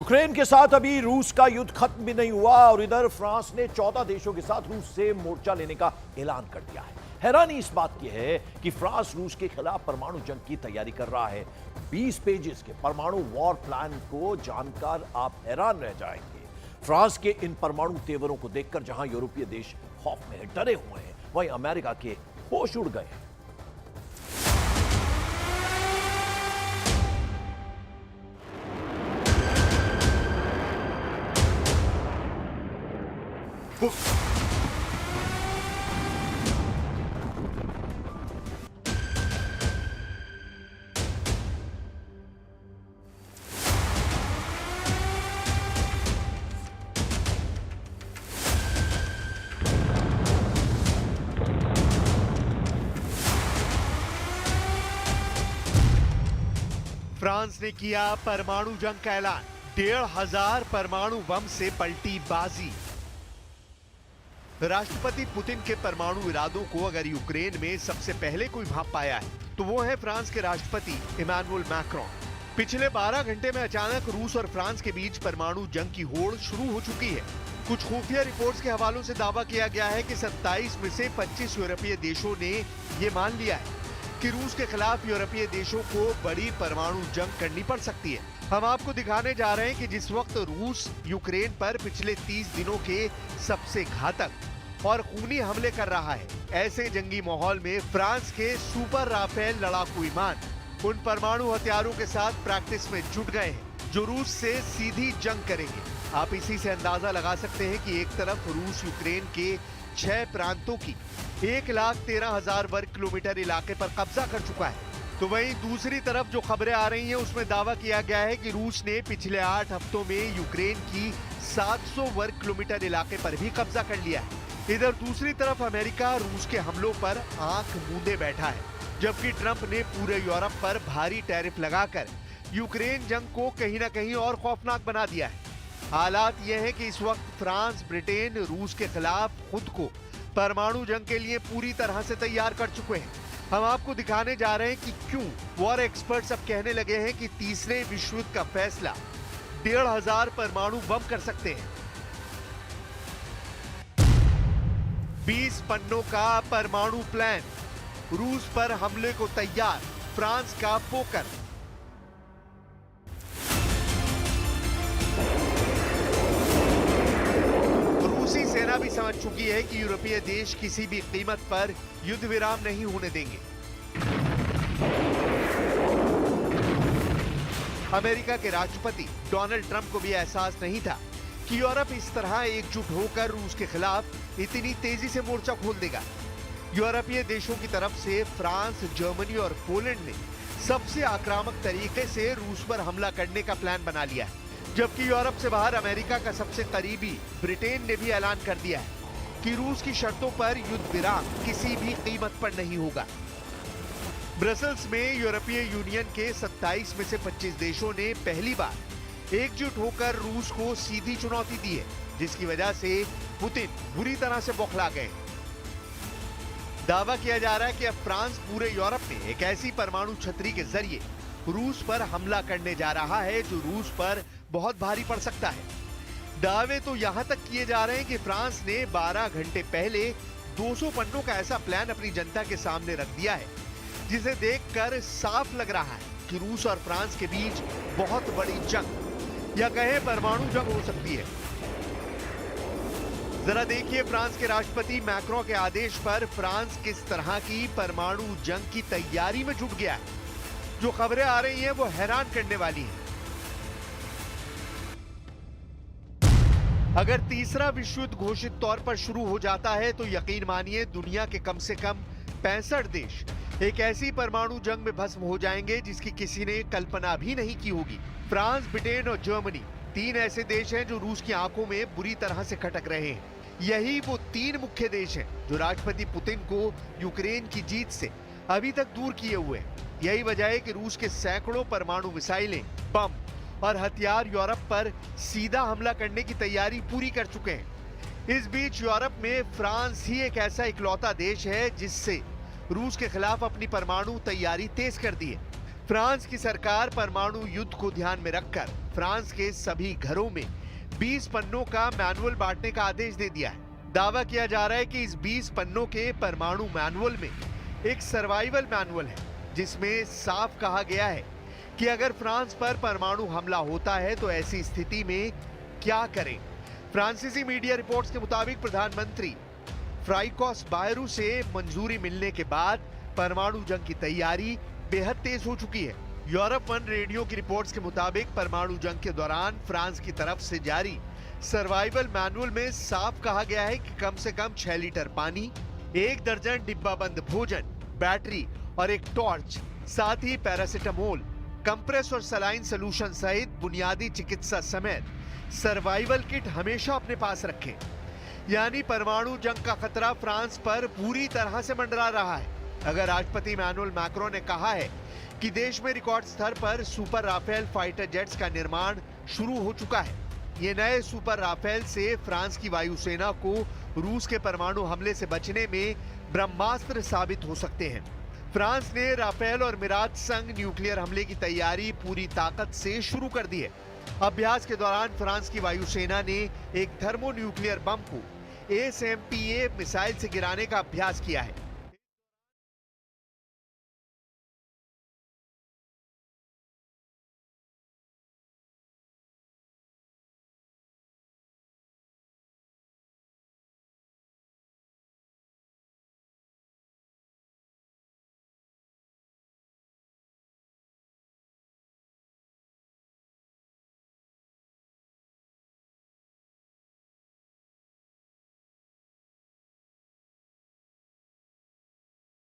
Ukraine के साथ अभी रूस का युद्ध खत्म भी नहीं हुआ और इधर फ्रांस ने 14 देशों के साथ रूस से मोर्चा लेने का ऐलान कर दिया है। हैरानी इस बात की है कि फ्रांस रूस के खिलाफ परमाणु जंग की तैयारी कर रहा है। 20 पेजेस के परमाणु वॉर प्लान को जानकर आप हैरान रह जाएंगे। फ्रांस के इन परमाणु तेवरों को देखकर जहां यूरोपीय देश खौफ में डरे हुए हैं, वहीं अमेरिका के होश उड़ गए हैं। फ्रांस ने किया परमाणु जंग का ऐलान। 1,500 परमाणु बम से पलटी बाजी। राष्ट्रपति पुतिन के परमाणु इरादों को अगर यूक्रेन में सबसे पहले कोई भांप पाया है तो वो है फ्रांस के राष्ट्रपति इमैनुअल मैक्रोन। पिछले 12 घंटे में अचानक रूस और फ्रांस के बीच परमाणु जंग की होड़ शुरू हो चुकी है। कुछ खुफिया रिपोर्ट्स के हवालों से दावा किया गया है कि 27 में से 25 यूरोपीय देशों ने ये मान लिया है कि रूस के खिलाफ यूरोपीय देशों को बड़ी परमाणु जंग करनी पड़ सकती है। हम आपको दिखाने जा रहे हैं कि जिस वक्त रूस यूक्रेन पर पिछले 30 दिनों के सबसे घातक और खूनी हमले कर रहा है, ऐसे जंगी माहौल में फ्रांस के सुपर राफेल लड़ाकू विमान उन परमाणु हथियारों के साथ प्रैक्टिस में जुट गए हैं जो रूस से सीधी जंग करेंगे। आप इसी से अंदाजा लगा सकते हैं कि एक तरफ रूस यूक्रेन के 6 प्रांतों की 1,13,000 वर्ग किलोमीटर इलाके पर कब्जा कर चुका है, तो वहीं दूसरी तरफ जो खबरें आ रही हैं उसमें दावा किया गया है कि रूस ने पिछले 8 हफ्तों में यूक्रेन की 700 वर्ग किलोमीटर इलाके पर भी कब्जा कर लिया है। इधर दूसरी तरफ अमेरिका रूस के हमलों पर आंख मूंदे बैठा है, जबकि ट्रंप ने पूरे यूरोप पर भारी टैरिफ लगाकर यूक्रेन जंग को कहीं ना कहीं और खौफनाक बना दिया है। हालात यह है कि इस वक्त फ्रांस, ब्रिटेन रूस के खिलाफ खुद को परमाणु जंग के लिए पूरी तरह से तैयार कर चुके हैं। हम आपको दिखाने जा रहे हैं कि क्यों वॉर एक्सपर्ट्स अब कहने लगे हैं कि तीसरे विश्व युद्ध का फैसला 1,500 परमाणु बम कर सकते हैं। 20 पन्नों का परमाणु प्लान, रूस पर हमले को तैयार फ्रांस का पोकर। रूसी सेना भी समझ चुकी है कि यूरोपीय देश किसी भी कीमत पर युद्ध विराम नहीं होने देंगे। अमेरिका के राष्ट्रपति डोनाल्ड ट्रंप को भी एहसास नहीं था कि यूरोप इस तरह एकजुट होकर रूस के खिलाफ इतनी तेजी से मोर्चा खोल देगा। यूरोपीय देशों की तरफ से फ्रांस, जर्मनी और पोलैंड ने सबसे आक्रामक तरीके से रूस पर हमला करने का प्लान बना लिया है, जबकि यूरोप से बाहर अमेरिका का सबसे करीबी ब्रिटेन ने भी ऐलान कर दिया है कि रूस की शर्तों पर युद्ध विराम किसी भी कीमत पर नहीं होगा। ब्रसेल्स में यूरोपीय यूनियन के 27 में से 25 देशों ने पहली बार एकजुट होकर रूस को सीधी चुनौती दी है, जिसकी वजह से पुतिन बुरी तरह से बौखला गए। दावा किया जा रहा है कि अब फ्रांस पूरे यूरोप में एक ऐसी परमाणु छतरी के जरिए रूस पर हमला करने जा रहा है जो रूस पर बहुत भारी पड़ सकता है। दावे तो यहां तक किए जा रहे हैं कि फ्रांस ने 12 घंटे पहले 200 पन्नों का ऐसा प्लान अपनी जनता के सामने रख दिया है, जिसे देखकर साफ लग रहा है कि रूस और फ्रांस के बीच बहुत बड़ी जंग या कहें परमाणु जंग हो सकती है। जरा देखिए फ्रांस के राष्ट्रपति मैक्रोन के आदेश पर फ्रांस किस तरह की परमाणु जंग की तैयारी में जुट गया है। जो खबरें आ रही हैं वो हैरान करने वाली हैं। अगर तीसरा विश्व युद्ध घोषित तौर पर शुरू हो जाता है तो यकीन मानिए दुनिया के कम से कम 65 देश एक ऐसी परमाणु जंग में भस्म हो जाएंगे जिसकी किसी ने कल्पना भी नहीं की होगी। फ्रांस, ब्रिटेन और जर्मनी 3 ऐसे देश हैं जो रूस की आंखों में बुरी तरह से खटक रहे हैं। यही वो 3 मुख्य देश हैं जो राष्ट्रपति पुतिन को यूक्रेन की जीत से अभी तक दूर किए हुए हैं। यही वजह है कि रूस के सैकड़ों परमाणु मिसाइलें, बम और हथियार यूरोप पर सीधा हमला करने की तैयारी पूरी कर चुके हैं। इस बीच यूरोप में फ्रांस ही एक ऐसा इकलौता देश है जिससे रूस के खिलाफ अपनी परमाणु तैयारी तेज कर दी है। फ्रांस की सरकार परमाणु युद्ध को ध्यान में रखकर फ्रांस के सभी घरों में 20 पन्नों का मैनुअल बांटने का आदेश दे दिया है। दावा किया जा रहा है कि इस 20 पन्नों के परमाणु मैनुअल में एक सर्वाइवल मैनुअल है, जिसमें साफ कहा गया है कि अगर फ्रांस पर परमाणु हमला होता है तो ऐसी स्थिति में क्या करें। फ्रांसीसी मीडिया रिपोर्ट्स के मुताबिक प्रधानमंत्री फ्राइकोस बायरू से मंजूरी मिलने के बाद परमाणु जंग की तैयारी बेहद तेज हो चुकी है। यूरोप वन रेडियो की रिपोर्ट्स के मुताबिक परमाणु जंग के दौरान फ्रांस की तरफ से जारी सर्वाइवल मैनुअल में साफ कहा गया है कि कम से कम 6 लीटर पानी, 1 दर्जन डिब्बाबंद भोजन, बैटरी और एक टॉर्च, साथ ही पैरासिटामोल, कंप्रेस और सलाइन सोल्यूशन सहित बुनियादी चिकित्सा समेत सर्वाइवल किट हमेशा अपने पास रखें। यानी परमाणु जंग का खतरा फ्रांस पर पूरी तरह से मंडरा रहा है। अगर राष्ट्रपति इमैनुअल मैक्रों ने कहा है कि देश में रिकॉर्ड स्तर पर सुपर राफेल फाइटर जेट्स का निर्माण शुरू हो चुका है। ये नए सुपर राफेल से फ्रांस की वायुसेना को रूस के परमाणु हमले से बचने में ब्रह्मास्त्र साबित हो सकते हैं। फ्रांस ने राफेल और मिराज संग न्यूक्लियर हमले की तैयारी पूरी ताकत से शुरू कर दी है। अभ्यास के दौरान फ्रांस की वायुसेना ने एक थर्मो न्यूक्लियर बम को ASMPA मिसाइल से गिराने का अभ्यास किया है।